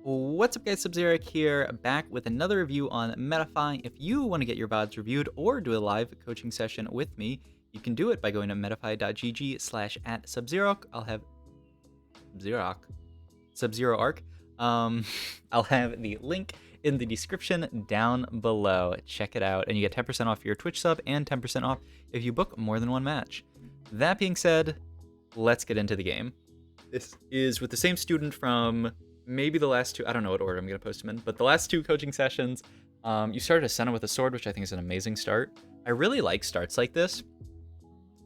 What's up guys, Sub-Zero here, back with another review on Metafy. If you want to get your VODs reviewed or do a live coaching session with me, you can do it by going to metafy.gg/@Sub-Zero. I'll have Sub-Zero Arc. I'll have the link in the description down below. Check it out, and you get 10% off your Twitch sub and 10% off if you book more than one match. That being said, let's get into the game. This is with the same student from maybe the last two, I don't know what order I'm going to post them in, but the last two coaching sessions. You started a Senna with a sword, which I think is an amazing start. I really like starts like this,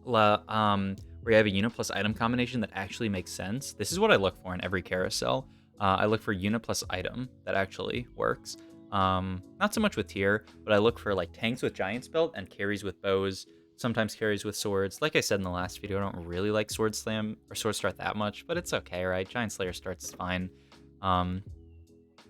where you have a unit plus item combination that actually makes sense. This is what I look for in every carousel. I look for unit plus item that actually works. Not so much with tier, but I look for like tanks with giant belt and carries with bows, sometimes carries with swords. Like I said in the last video, I don't really like sword slam or sword start that much, but it's okay, right? Giant Slayer starts fine.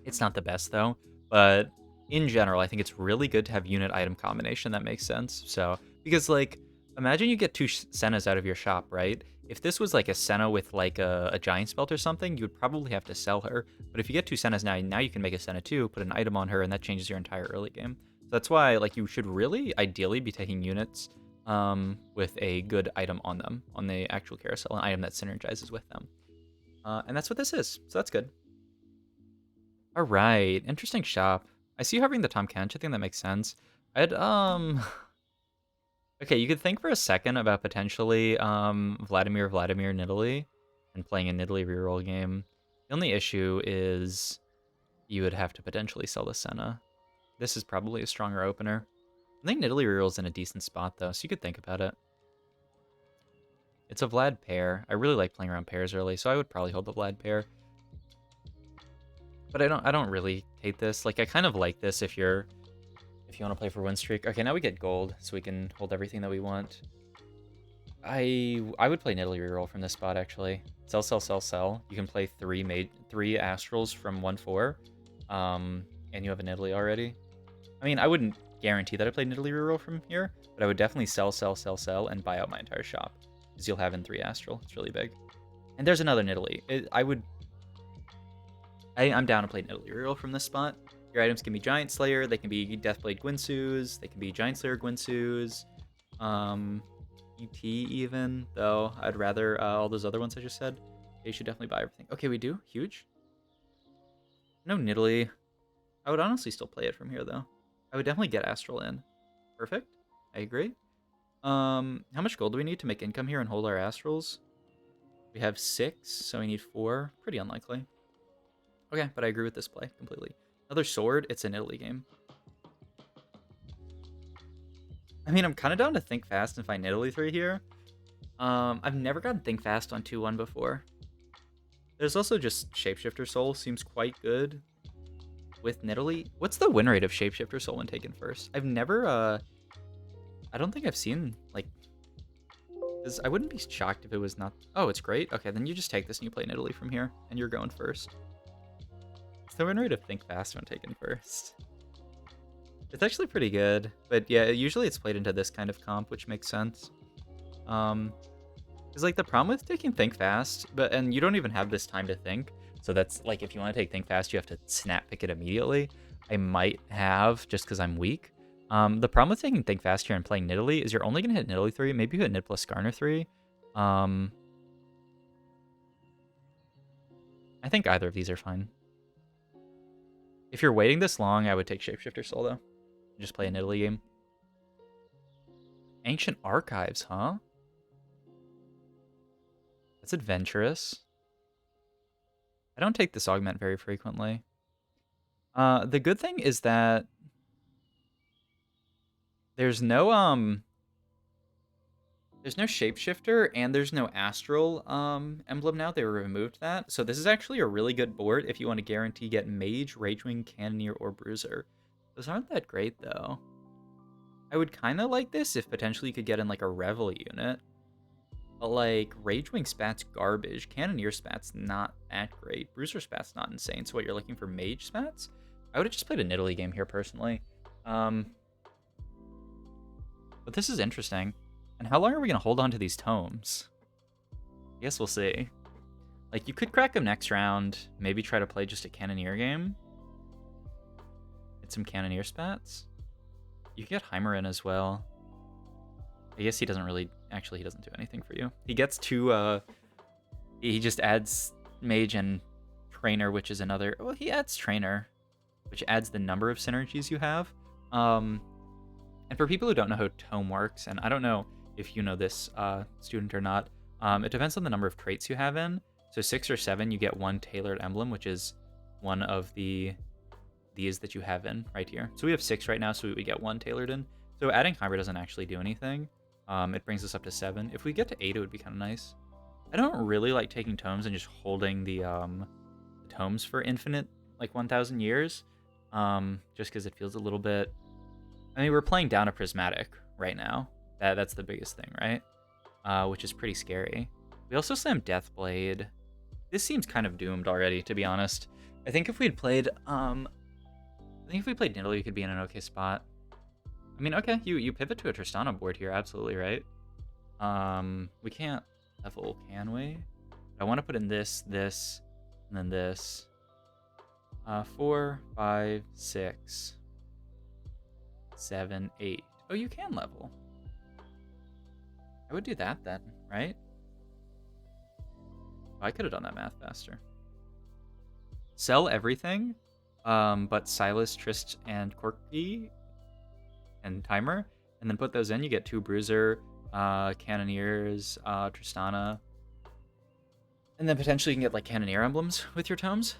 It's not the best though, but in general, I think it's really good to have unit item combination that makes sense. So, because like, imagine you get two Sennas out of your shop, right? If this was like a Senna with like a giant belt or something, you would probably have to sell her. But if you get two Sennas now you can make a Senna 2, put an item on her, and that changes your entire early game. So that's why like you should really ideally be taking units with a good item on them, on the actual carousel, an item that synergizes with them. And that's what this is, so that's good. All right, interesting shop. I see you having the Tom Kench. I think that makes sense. I'd okay, you could think for a second about potentially Vladimir Nidalee and playing a Nidalee reroll game. The only issue is you would have to potentially sell the Senna. This is probably a stronger opener. I think Nidalee reroll's in a decent spot though, so you could think about it. It's a Vlad pair. I really like playing around pairs early, so I would probably hold the Vlad pair. But I don't really hate this. Like I kind of like this if you want to play for win streak. Okay, now we get gold, so we can hold everything that we want. I would play Nidalee reroll from this spot actually. Sell, sell, sell, sell. You can play three astrals from 1/4, and you have a Nidalee already. I mean, I wouldn't guarantee that I play Nidalee reroll from here, but I would definitely sell, sell, sell, sell, and buy out my entire shop, because you'll have in 3 astral. It's really big. And there's another Nidalee. I'm down to play Nidalee reroll from this spot. Your items can be Giant Slayer, they can be Deathblade Gwinsus, they can be Giant Slayer Gwinsus, UT even, though I'd rather all those other ones I just said. You should definitely buy everything. Okay, we do? Huge. No Nidalee. I would honestly still play it from here, though. I would definitely get Astral in. Perfect. I agree. How much gold do we need to make income here and hold our Astrals? We have 6, so we need 4. Pretty unlikely. Okay, but I agree with this play completely. Another sword, it's a Nidalee game. I mean, I'm kind of down to think fast and find Nidalee 3 here. I've never gotten think fast on 2-1 before. There's also just Shapeshifter Soul seems quite good with Nidalee. What's the win rate of Shapeshifter Soul when taken first? I've never, I don't think I've seen, like, I wouldn't be shocked if it was not. Oh, it's great. Okay, then you just take this and you play Nidalee from here, and you're going first. It's the win rate of think fast when taken first. It's actually pretty good, but yeah, usually it's played into this kind of comp, which makes sense. Because like the problem with taking think fast, and you don't even have this time to think, so that's like if you want to take think fast, you have to snap pick it immediately. I might have just because I'm weak. The problem with taking think fast here and playing Nidalee is you're only gonna hit Nidalee 3. Maybe you hit Nid plus Skarner 3. I think either of these are fine. If you're waiting this long, I would take Shapeshifter Soul, though. Just play a Nidalee game. Ancient Archives, huh? That's adventurous. I don't take this Augment very frequently. The good thing is that there's no Shapeshifter and there's no Astral emblem now. They removed that. So this is actually a really good board if you want to guarantee get Mage, Ragewing, Cannoneer, or Bruiser. Those aren't that great, though. I would kind of like this if potentially you could get in, like, a Revel unit. But, like, Ragewing spat's garbage. Cannoneer spat's not that great. Bruiser spat's not insane. So what, you're looking for Mage spats? I would have just played a Nidalee game here, personally. But this is interesting. And how long are we going to hold on to these tomes? I guess we'll see. Like, you could crack him next round, maybe try to play just a Cannoneer game. Get some Cannoneer spats. You get Heimer in as well. I guess he doesn't really... Actually, he doesn't do anything for you. He gets two... He just adds Mage and Trainer, which is another... Well, he adds Trainer, which adds the number of synergies you have. And for people who don't know how Tome works, and I don't know if you know this, student, or not, it depends on the number of traits you have in. So 6 or 7, you get one tailored emblem, which is one of these that you have in right here. So we have 6 right now, so we get 1 tailored in. So adding Hybrid doesn't actually do anything. It brings us up to 7. If we get to 8, it would be kind of nice. I don't really like taking tomes and just holding the tomes for infinite, like 1,000 years, just because it feels a little bit... I mean, we're playing down a prismatic right now. That's the biggest thing, right? Which is pretty scary. We also slam Deathblade. This seems kind of doomed already, to be honest. I think if we'd played, Nidalee, you could be in an okay spot. I mean, okay, you pivot to a Tristana board here, absolutely, right? We can't level, can we? I want to put in this, and then this. 4, 5, 6, 7, 8. Oh, you can level. I would do that then, right? Oh, I could have done that math faster. Sell everything, but Silas, Trist, and Corky, and Timer, and then put those in. You get 2 Bruiser, Cannoneers, Tristana, and then potentially you can get like Cannoneer emblems with your tomes.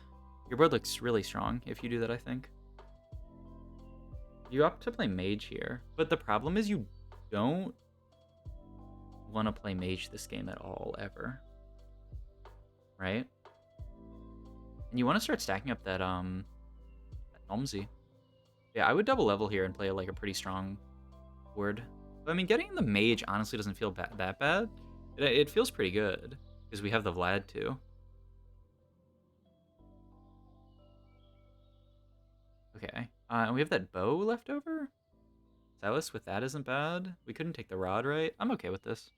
Your board looks really strong if you do that, I think. You opt to play Mage here, but the problem is you don't want to play Mage this game at all, ever. Right? And you want to start stacking up that Helmsy. Yeah, I would double level here and play like a pretty strong board. But I mean, getting the Mage honestly doesn't feel that bad. It feels pretty good because we have the Vlad too. Okay, and we have that bow left over. Silas with that isn't bad. We couldn't take the rod, right? I'm okay with this.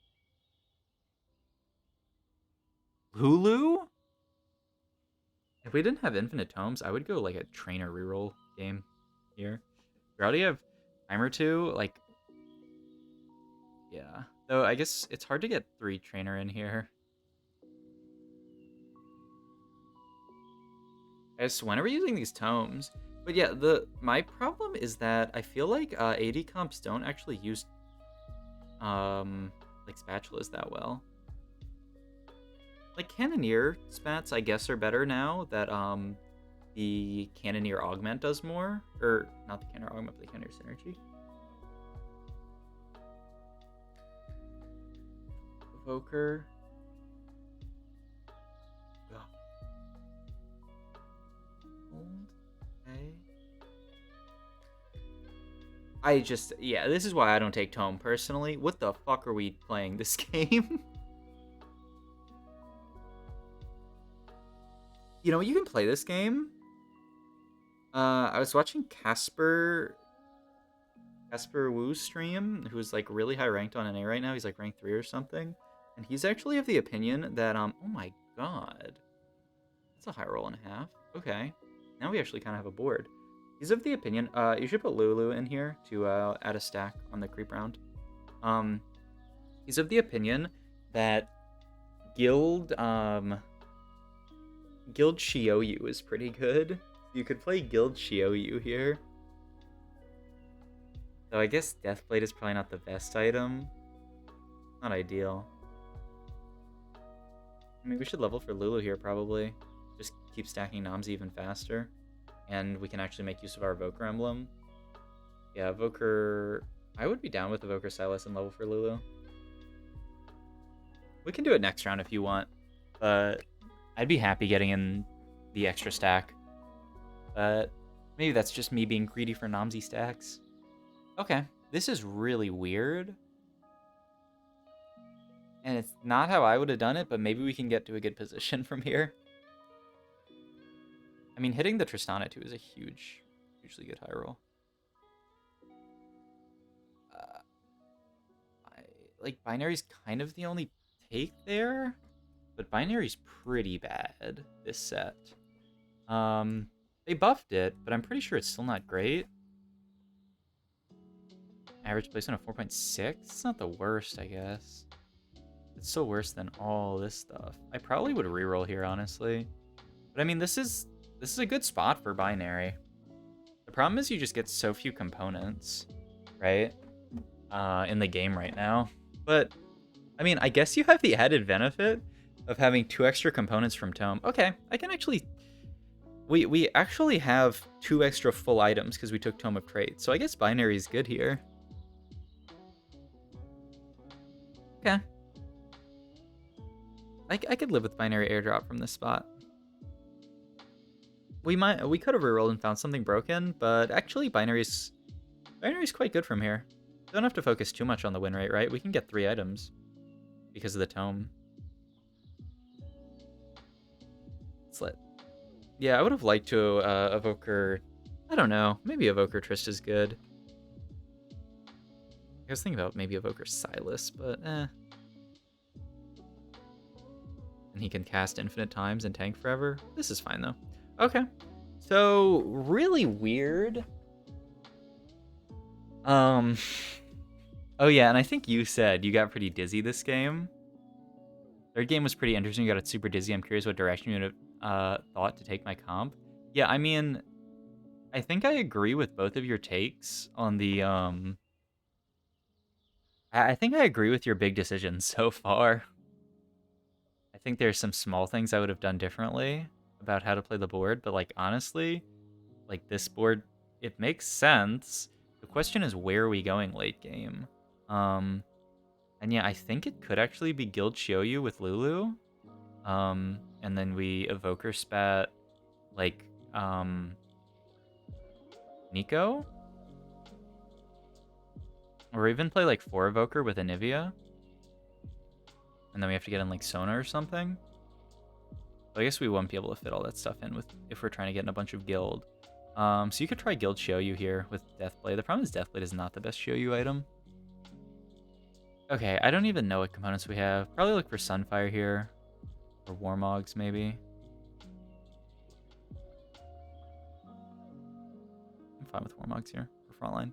Lulu? If we didn't have infinite tomes, I would go like a trainer reroll game here. We already have timer 2, like... Yeah. Though I guess it's hard to get 3 trainer in here. I guess when are we using these tomes? But yeah, my problem is that I feel like AD comps don't actually use like spatulas that well. Like Cannoneer spats, I guess, are better now that the Cannoneer Augment does more. Or not the Cannoneer Augment, but the Cannoneer Synergy. Evoker. Yeah, this is why I don't take Tome personally. What the fuck are we playing this game? You know, you can play this game. I was watching Casper Wu's stream, who's like really high ranked on NA right now. He's like rank 3 or something. And he's actually of the opinion that, oh my god. That's a high roll and a half. Okay. Now we actually kind of have a board. He's of the opinion, you should put Lulu in here to add a stack on the creep round. He's of the opinion that Guild Shioyu is pretty good. You could play Guild Shioyu here. Though I guess Deathblade is probably not the best item. Not ideal. I mean, we should level for Lulu here, probably. Just keep stacking noms even faster. And we can actually make use of our Evoker emblem. Yeah, Evoker... I would be down with Evoker Silas and level for Lulu. We can do it next round if you want. But I'd be happy getting in the extra stack. But maybe that's just me being greedy for Nomsy stacks. Okay, this is really weird. And it's not how I would have done it, but maybe we can get to a good position from here. I mean, hitting the Tristana too is a hugely good high roll. Like, Binary's kind of the only take there. but binary's pretty bad this set. They buffed it, but I'm pretty sure it's still not great. Average placement of 4.6? It's not the worst, I guess. It's still worse than all this stuff. I probably would reroll here, honestly. But I mean, this is a good spot for binary. The problem is you just get so few components, right? In the game right now. But, I mean, I guess you have the added benefit of having 2 extra components from Tome. Okay, I can actually... We actually have 2 extra full items because we took Tome of Traits. So I guess binary is good here. Okay. I could live with binary airdrop from this spot. We could have rerolled and found something broken, but actually binary's quite good from here. Don't have to focus too much on the win rate, right? We can get 3 items because of the Tome. It's lit. Yeah, I would have liked to Evoker... I don't know. Maybe Evoker Trist is good. I was thinking about maybe Evoker Silas, but eh. And he can cast infinite times and tank forever. This is fine, though. Okay. So, really weird. Oh yeah, and I think you said you got pretty dizzy this game. Third game was pretty interesting. You got it super dizzy. I'm curious what direction you would have thought to take my comp. Yeah, I mean, I think I agree with both of your takes on the I think I agree with your big decisions so far. I think there's some small things I would have done differently about how to play the board, but like honestly, like this board, it makes sense. The question is, where are we going late game? And yeah, I think it could actually be Guild Shioyu with Lulu. And then we Evoker spat like Nico? Or even play like 4 Evoker with Anivia. And then we have to get in like Sona or something. But I guess we won't be able to fit all that stuff in with if we're trying to get in a bunch of guild. So you could try Guild Shioyu here with Deathblade. The problem is Deathblade is not the best Shioyu item. Okay, I don't even know what components we have. Probably look for Sunfire here. Or Warmogs, maybe. I'm fine with Warmogs here for frontline.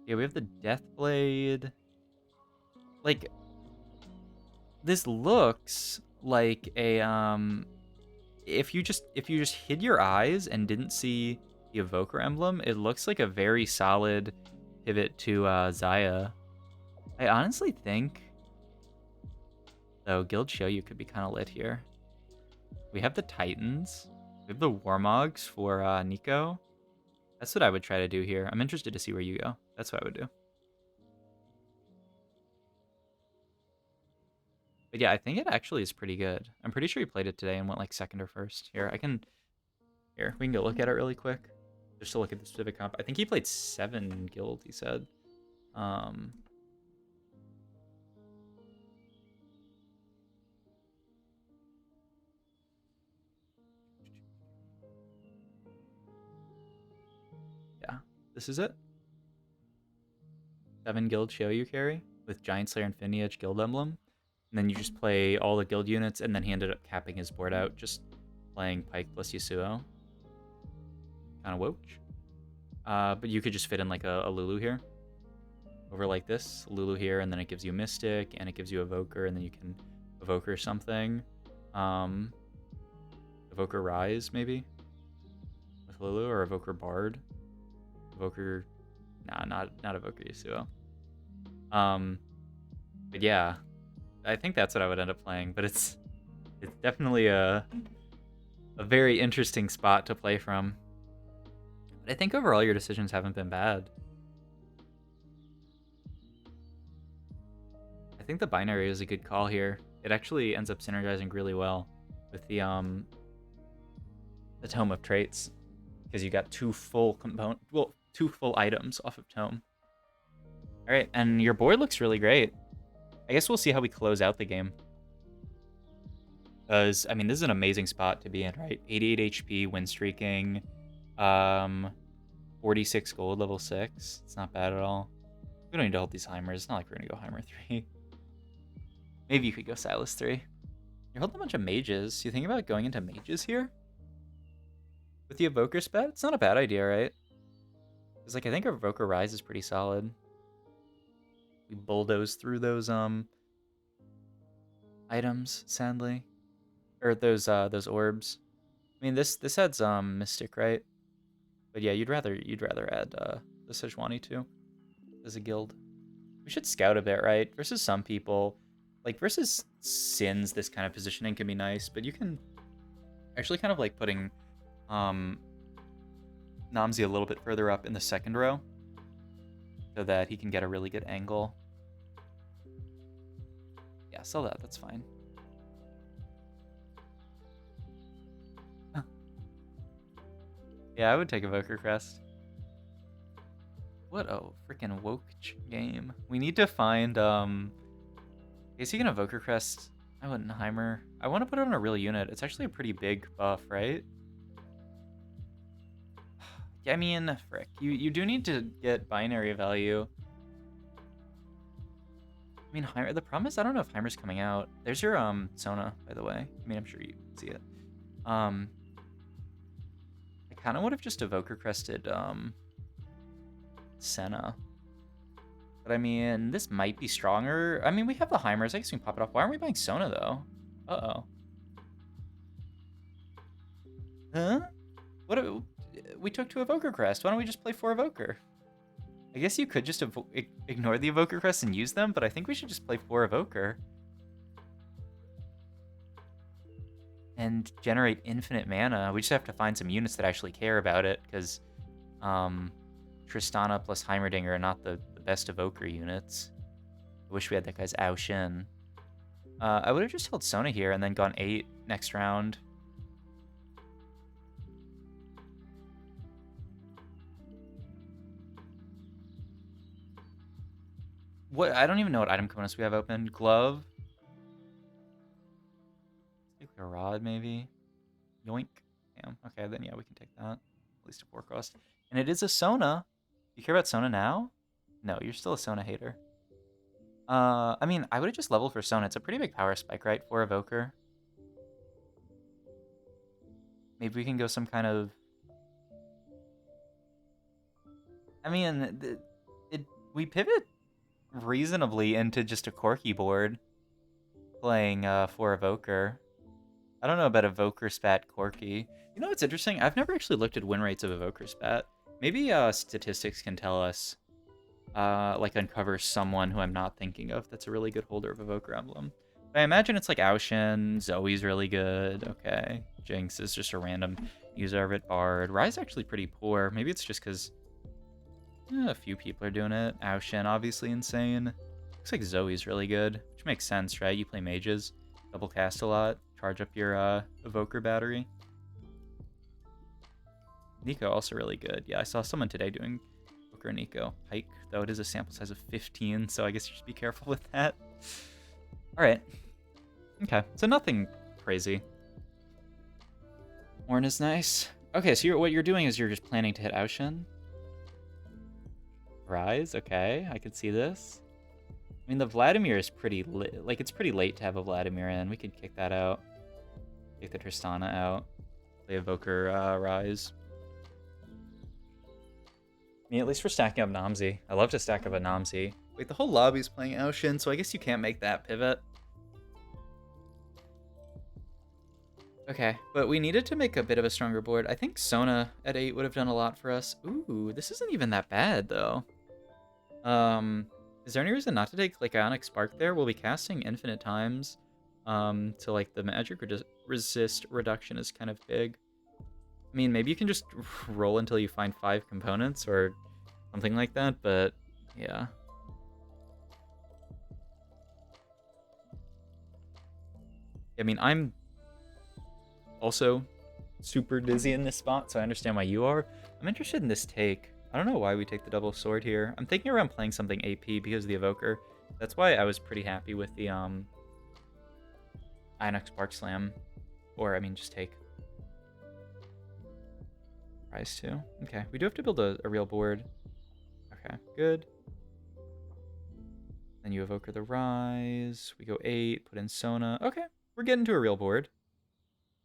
Yeah, we have the Deathblade. Like, this looks like a if you just hid your eyes and didn't see the Evoker emblem, it looks like a very solid pivot to Xayah. I honestly think, though, Guild Shioyu could be kind of lit here. We have the Titans. We have the Warmogs for Nico. That's what I would try to do here. I'm interested to see where you go. That's what I would do. But yeah, I think it actually is pretty good. I'm pretty sure he played it today and went like second or first. Here, we can go look at it really quick. Just to look at the specific comp. I think he played 7 guild, he said. Yeah, this is it. 7 guild Shioyu carry with Giant Slayer Infinity Edge guild emblem. And then you just play all the guild units, and then he ended up capping his board out, just playing Pike plus Yasuo. Kind of woach. But you could just fit in like a Lulu here. Over like this. Lulu here, and then it gives you Mystic, and it gives you Evoker, and then you can Evoker something. Evoker Rise, maybe? With Lulu, or Evoker Bard. Evoker... Nah, not Evoker Yasuo. But yeah... I think that's what I would end up playing, but it's definitely a very interesting spot to play from. But I think overall your decisions haven't been bad. I think the binary is a good call here. It actually ends up synergizing really well with the Tome of Traits, because you got 2 full items off of Tome. All right, and your board looks really great. I guess we'll see how we close out the game. Because, I mean, this is an amazing spot to be in, right? 88 HP, win streaking, 46 gold, level 6. It's not bad at all. We don't need to hold these Heimers. It's not like we're going to go Heimer 3. Maybe you could go Silas 3. You're holding a bunch of mages. You think about going into mages here? With the Evoker spec? It's not a bad idea, right? Because, like, I think our Evoker Rise is pretty solid. We bulldoze through those, items, sadly. Or those orbs. I mean, this adds, Mystic, right? But yeah, you'd rather add, the Sejuani too, as a guild. We should scout a bit, right? Versus some people. Like, versus Sins, this kind of positioning can be nice, but you can actually kind of like putting Namzi a little bit further up in the second row so that he can get a really good angle. Yeah, sell that. That's fine. Yeah, I would take Evoker Crest. What a freaking woke game. We need to find, is he gonna Evoker Crest? I wouldn't Heimer. I want to put it on a real unit. It's actually a pretty big buff, right? Yeah, I mean, frick. You do need to get binary value. I mean, Heimer, the problem is I don't know if Heimer's coming out. There's your Sona, by the way. I mean, I'm sure you can see it. I kind of would have just Evoker Crested Senna. But I mean, this might be stronger. I mean, we have the Heimers. I guess we can pop it off. Why aren't we buying Sona, though? Uh-oh. Huh? What? We took to Evoker Crest. Why don't we just play 4 Evoker? I guess you could just ignore the Evoker Crest and use them, but I think we should just play 4 Evoker. And generate infinite mana. We just have to find some units that actually care about it, because Tristana plus Heimerdinger are not the best Evoker units. I wish we had that guy's Ao Shin. I would have just held Sona here and then gone 8 next round. What? I don't even know what item components we have open. Glove. A rod, maybe. Yoink. Damn. Okay, then yeah, we can take that. At least a 4 cost. And it is a Sona. You care about Sona now? No, you're still a Sona hater. I mean, I would have just leveled for Sona. It's a pretty big power spike, right? For Evoker. Maybe we can go some kind of... I mean, we pivot reasonably into just a Corki board playing for Evoker. I don't know about Evoker Spat Corki. You know what's interesting? I've never actually looked at win rates of Evoker Spat. Maybe statistics can tell us, like uncover someone who I'm not thinking of that's a really good holder of Evoker Emblem. But I imagine it's like Aoshin, Zoe's really good, okay. Jinx is just a random user of it, Bard. Rai's actually pretty poor. Maybe it's just because a few people are doing it. Aoshin, obviously insane. Looks like Zoe's really good, which makes sense, right? You play mages, double cast a lot, charge up your Evoker battery. Nico also really good. Yeah, I saw someone today doing Evoker and Nico. Pike, though it is a sample size of 15, so I guess you should be careful with that. Alright. Okay, so nothing crazy. Ornn is nice. Okay, so what you're doing is you're just planning to hit Aoshin. Rise, okay, I could see this. I mean, the Vladimir is pretty like it's pretty late to have a Vladimir in. We could kick that out. Kick the Tristana out. Play Evoker Rise. I mean, at least we're stacking up Namzi. I love to stack up a Namzi. Wait, the whole lobby's playing Aoshin, so I guess you can't make that pivot. Okay, but we needed to make a bit of a stronger board. I think Sona at 8 would have done a lot for us. Ooh, this isn't even that bad, though. Is there any reason not to take, like, Ionic Spark there? We'll be casting infinite times. So, like, the magic resist reduction is kind of big. I mean, maybe you can just roll until you find 5 components or something like that, but yeah. I mean, I'm also super dizzy in this spot, so I understand why you are. I'm interested in this take. I don't know why we take the double sword here. I'm thinking around playing something AP because of the Evoker. That's why I was pretty happy with the Ionic Spark Slam. Or, I mean, just take. Rise 2. Okay, we do have to build a real board. Okay, good. Then you Evoker the Rise. We go 8, put in Sona. Okay, we're getting to a real board.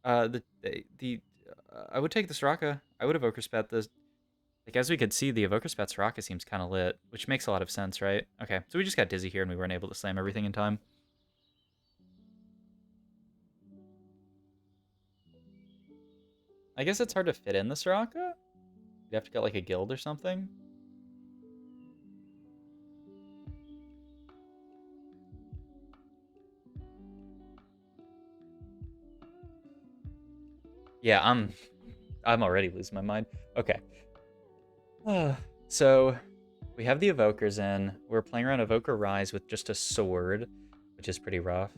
The I would take the Soraka. I would Evoker Spat this. Like, as we could see, the Evoker Spat Soraka seems kind of lit, which makes a lot of sense, right? Okay, so we just got dizzy here and we weren't able to slam everything in time. I guess it's hard to fit in the Soraka. You'd have to get like a guild or something. Yeah, I'm already losing my mind. Okay. So we have the Evokers in. We're playing around Evoker Rise with just a sword, which is pretty rough.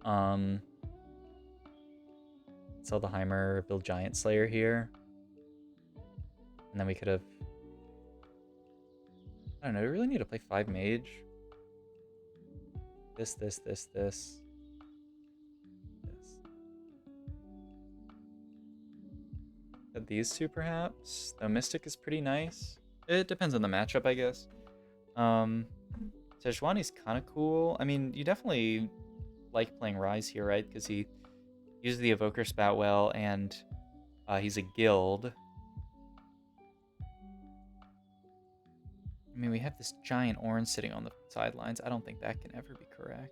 Sell the Heimer, build Giant Slayer here. And then we could have... I don't know, we really need to play 5 mage. This. These two, perhaps? The Mystic is pretty nice. It depends on the matchup, I guess. Sejuani's kind of cool. I mean, you definitely like playing Rise here, right? Because he uses the Evoker Spat well, and he's a guild. I mean, we have this giant orange sitting on the sidelines. I don't think that can ever be correct.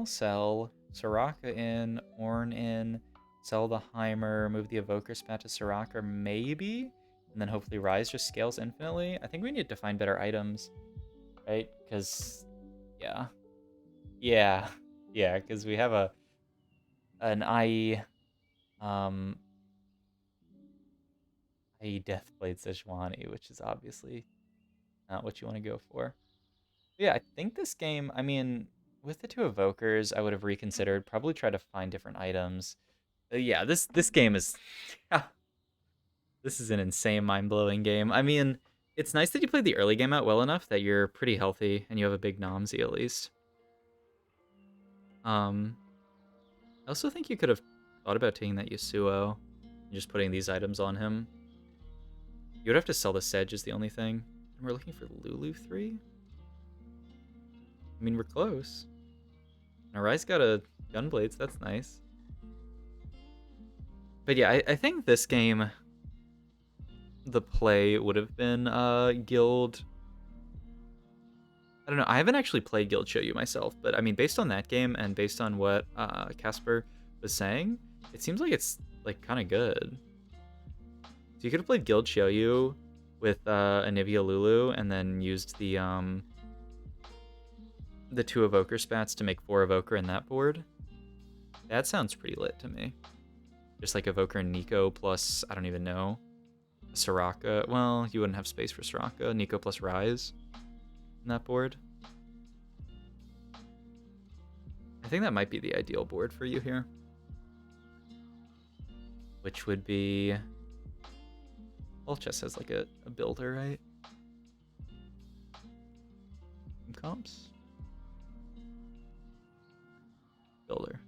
Sell. Soraka in, Ornn in. Sell the Heimer, move the Evoker Spat to Soraka, maybe? And then hopefully Rise just scales infinitely. I think we need to find better items, right? Because, yeah. Yeah, because we have an IE Deathblade Sejuani, which is obviously not what you want to go for. But yeah, I think this game, I mean, with the two Evokers, I would have reconsidered, probably try to find different items. Yeah, this game is... This is an insane, mind-blowing game. I mean, it's nice that you played the early game out well enough that you're pretty healthy and you have a big Nomsy at least. I also think you could have thought about taking that Yasuo and just putting these items on him. You would have to sell the Sedge is the only thing. And we're looking for Lulu 3? I mean, we're close. Now, Rise got a Gunblades, that's nice. But yeah, I think this game, the play would have been Guild. I don't know, I haven't actually played Guild Show You myself, but I mean, based on that game and based on what Casper was saying, it seems like it's like kind of good. So you could have played Guild Show You with Anivia Lulu and then used the 2 Evoker Spats to make 4 Evoker in that board. That sounds pretty lit to me. Just like Evoker and Nico plus, I don't even know, Soraka. Well, you wouldn't have space for Soraka. Nico plus Rise in that board. I think that might be the ideal board for you here. Which would be... Well, chess has like a builder, right? Some comps. Builder.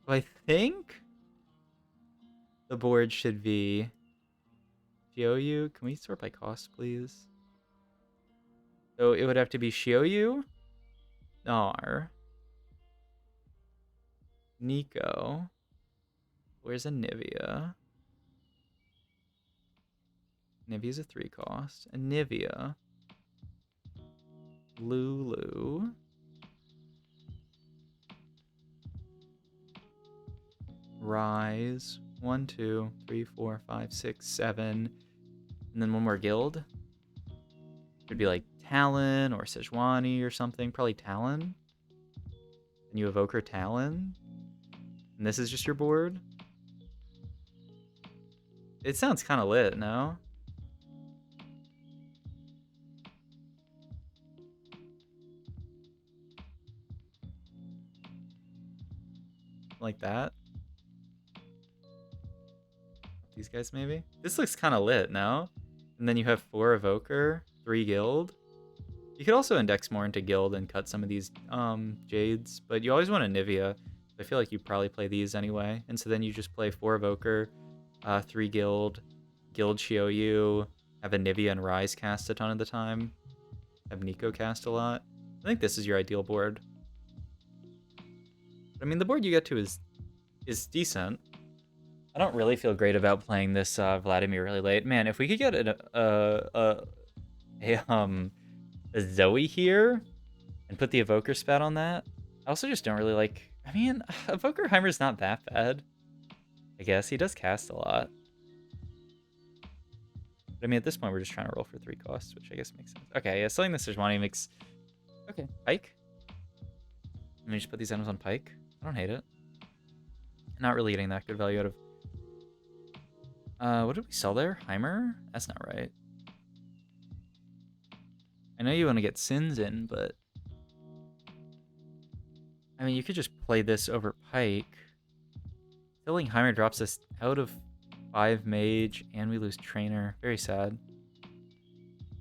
So I think the board should be Shioyu. Can we sort by cost, please? So it would have to be Shioyu, Gnar, Nico. Where's Anivia? Nivea's a 3 cost. Anivia. Lulu. Rise. 1, 2, 3, 4, 5, 6, 7. And then one more guild. It'd be like Talon or Sejuani or something. Probably Talon. And you Evoker Talon. And this is just your board. It sounds kind of lit, no? Like that. These guys, maybe? This looks kind of lit, no? And then you have 4 Evoker, 3 Guild. You could also index more into Guild and cut some of these Jades, but you always want a Nivea. I feel like you probably play these anyway. And so then you just play 4 Evoker, 3 Guild, Guild Shioyu, have a Nivea and Rise cast a ton of the time, have Nico cast a lot. I think this is your ideal board. I mean, the board you get to is decent. I don't really feel great about playing this Vladimir really late. Man, if we could get a Zoe here and put the Evoker spat on that. I also just don't really like... I mean, Evoker Heimer's not that bad. I guess he does cast a lot. But I mean, at this point, we're just trying to roll for 3 costs, which I guess makes sense. Okay, yeah, selling the Sejuani makes... Okay, Pike. Let me just put these items on Pike. I don't hate it. Not really getting that good value out of... what did we sell there? Heimer? That's not right. I know you want to get Sins in, but... I mean, you could just play this over Pike. Killing Heimer drops us out of 5 mage, and we lose trainer. Very sad.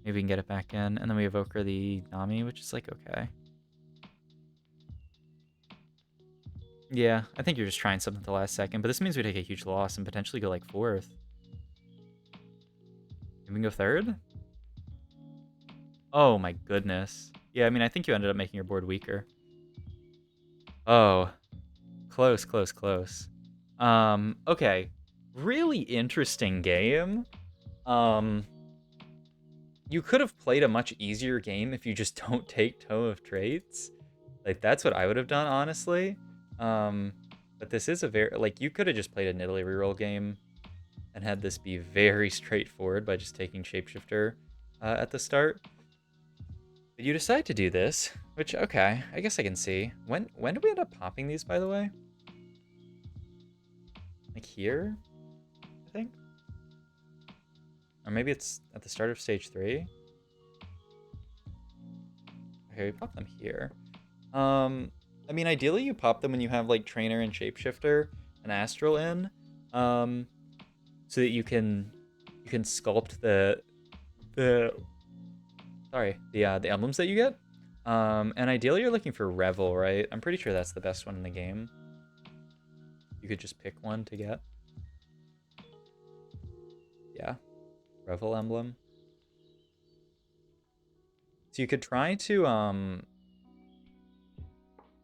Maybe we can get it back in, and then we evoker the Nami, which is like, okay. Yeah, I think you're just trying something at the last second, but this means we take a huge loss and potentially go like 4th. Can we go 3rd? Oh my goodness. Yeah, I mean, I think you ended up making your board weaker. Oh, close, close, close. Okay. Really interesting game. You could have played a much easier game if you just don't take Tome of Traits. Like, that's what I would have done, honestly. But this is a very... Like, you could have just played a Nidalee reroll game and had this be very straightforward by just taking Shapeshifter at the start. But you decide to do this, which, okay, I guess I can see. When did we end up popping these, by the way? Like here, I think? Or maybe it's at the start of stage 3? Okay, we pop them here. I mean, ideally you pop them when you have, like, Trainer and Shapeshifter and Astral in, so that you can sculpt the emblems that you get. And ideally you're looking for Revel, right? I'm pretty sure that's the best one in the game. You could just pick one to get. Yeah. Revel emblem. So you could try to,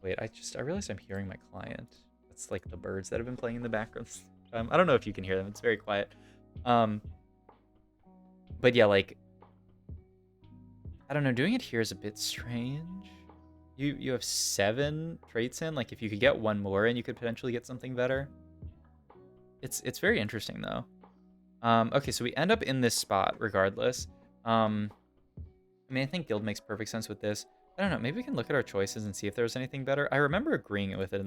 wait, I realized I'm hearing my client. That's like the birds that have been playing in the background. I don't know if you can hear them. It's very quiet. But yeah, like, I don't know, doing it here is a bit strange. You have 7 traits in. Like, if you could get 1 more in, you could potentially get something better. It's very interesting, though. Okay, so we end up in this spot, regardless. I mean, I think Guild makes perfect sense with this. I don't know, maybe we can look at our choices and see if there's anything better. I remember agreeing with it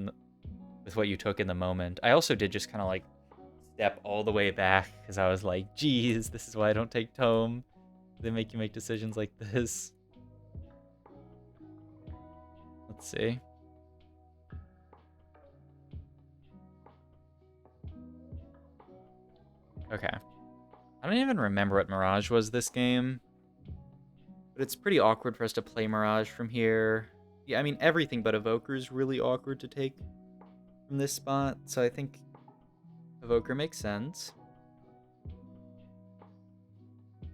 with what you took in the moment. I also did just kind of, like, step all the way back, because I was like, geez, this is why I don't take Tome. They make you make decisions like this. Let's see. Okay. I don't even remember what Mirage was this game. But it's pretty awkward for us to play Mirage from here. Yeah, I mean, everything but Evoker is really awkward to take from this spot. So I think Evoker makes sense.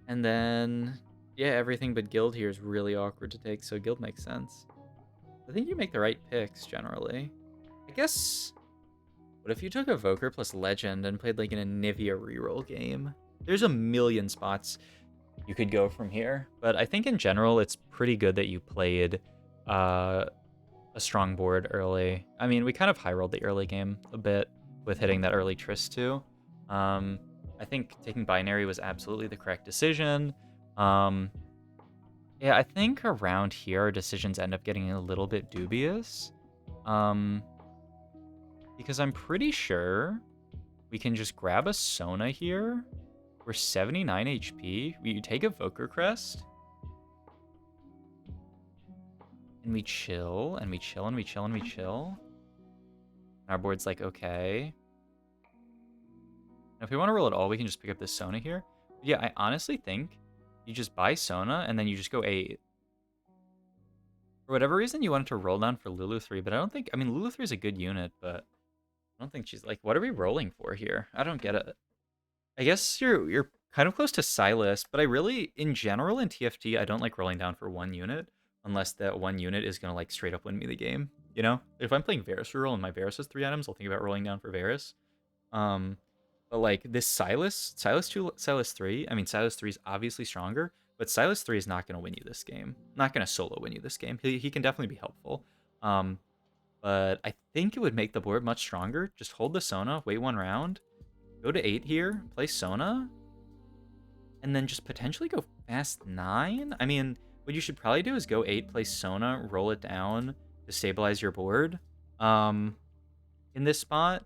And then, yeah, everything but Guild here is really awkward to take, so Guild makes sense. I think you make the right picks, generally. I guess, what if you took Evoker plus Legend and played, like, an Anivia reroll game? There's a million spots you could go from here. But I think, in general, it's pretty good that you played a strong board early. I mean, we kind of high-rolled the early game a bit with hitting that early Trist, too. I think taking Binary was absolutely the correct decision. Yeah, I think around here our decisions end up getting a little bit dubious. Because I'm pretty sure we can just grab a Sona here. We're 79 HP. We take Evoker Crest. And we chill, and we chill, and we chill, and we chill. And our board's like, okay. If we want to roll at all, we can just pick up this Sona here. But yeah, I honestly think you just buy Sona, and then you just go 8. For whatever reason, you wanted to roll down for Lulu 3, but I don't think... I mean, Lulu 3 is a good unit, but I don't think she's... Like, what are we rolling for here? I don't get it. I guess you're kind of close to Silas, but I really, in general, in TFT, I don't like rolling down for 1 unit. unless that one unit is going to like straight up win me the game. You know, if I'm playing Varus reroll and my Varus has 3 items, I'll think about rolling down for Varus. But like this Silas 2, Silas 3, I mean, Silas 3 is obviously stronger, but Silas 3 is not going to win you this game. Not going to solo win you this game. He can definitely be helpful. But I think it would make the board much stronger. Just hold the Sona, wait 1 round, go to 8 here, play Sona, and then just potentially go fast 9. I mean, what you should probably do is go 8, play Sona, roll it down to stabilize your board. In this spot,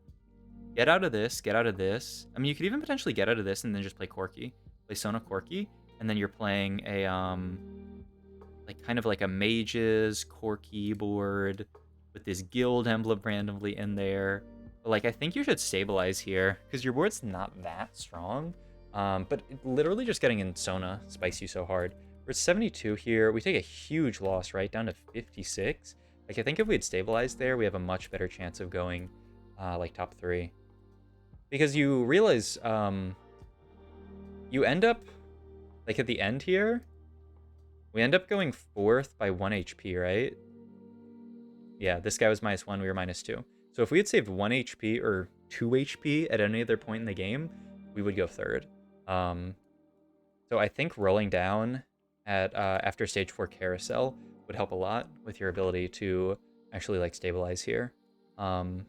get out of this, get out of this. I mean, you could even potentially get out of this and then just play Corki. Play Sona Corki, and then you're playing a, like kind of like a mage's Corki board with this guild emblem randomly in there. But like, I think you should stabilize here because your board's not that strong. But literally just getting in Sona spikes you so hard. We're at 72 here. We take a huge loss, right? Down to 56. Like, I think if we had stabilized there, we have a much better chance of going, like, top 3. Because you realize, you end up, like, at the end here, we end up going 4th by 1 HP, right? Yeah, this guy was -1, we were -2. So if we had saved 1 HP or 2 HP at any other point in the game, we would go 3rd. So I think rolling down at after stage 4 carousel would help a lot with your ability to actually like stabilize here, and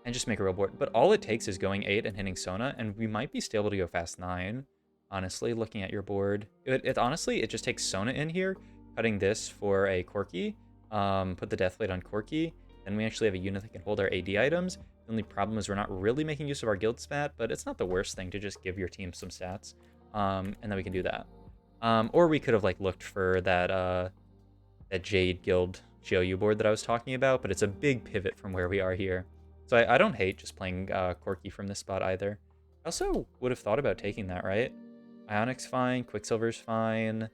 just make a real board. But all it takes is going 8 and hitting Sona, and we might be still able to go fast 9. Honestly, looking at your board, honestly, it just takes Sona in here, cutting this for a Corki, put the Deathblade on Corki, then we actually have a unit that can hold our AD items. The only problem is we're not really making use of our guild stat, but it's not the worst thing to just give your team some stats, and then we can do that. Or we could have like looked for that that Jade Guild GOU board that I was talking about, but it's a big pivot from where we are here. So I don't hate just playing Corki from this spot either. I also would have thought about taking that, right? Ionic's fine, Quicksilver's fine.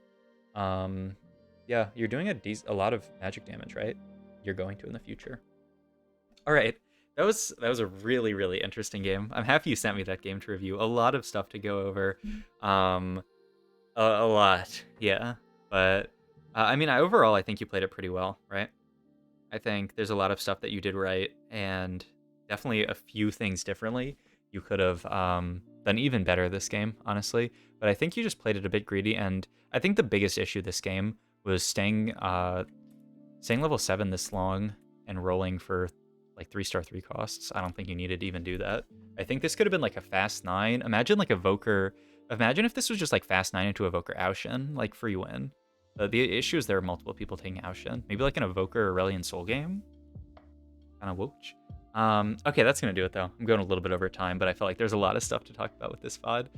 Yeah, you're doing a lot of magic damage, right? You're going to in the future. All right, that was a really, really interesting game. I'm happy you sent me that game to review. A lot of stuff to go over. A lot, yeah. But I mean, overall, I think you played it pretty well, right? I think there's a lot of stuff that you did right, and definitely a few things differently. You could have done even better this game, honestly. But I think you just played it a bit greedy, and I think the biggest issue this game was staying level 7 this long and rolling for like 3-star 3 costs. I don't think you needed to even do that. I think this could have been like a fast 9. Imagine like Evoker. Imagine if this was just like fast 9 into Evoker Aushin, like free win. The issue is there are multiple people taking Aushin. Maybe like an Evoker Aurelion Soul game. Kind of wooch. Okay, that's gonna do it though. I'm going a little bit over time, but I felt like there's a lot of stuff to talk about with this VOD.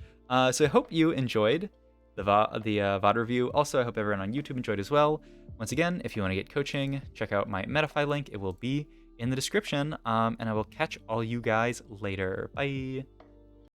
So I hope you enjoyed the VOD review. Also, I hope everyone on YouTube enjoyed as well. Once again, if you want to get coaching, check out my Metafy link. It will be in the description. And I will catch all you guys later. Bye.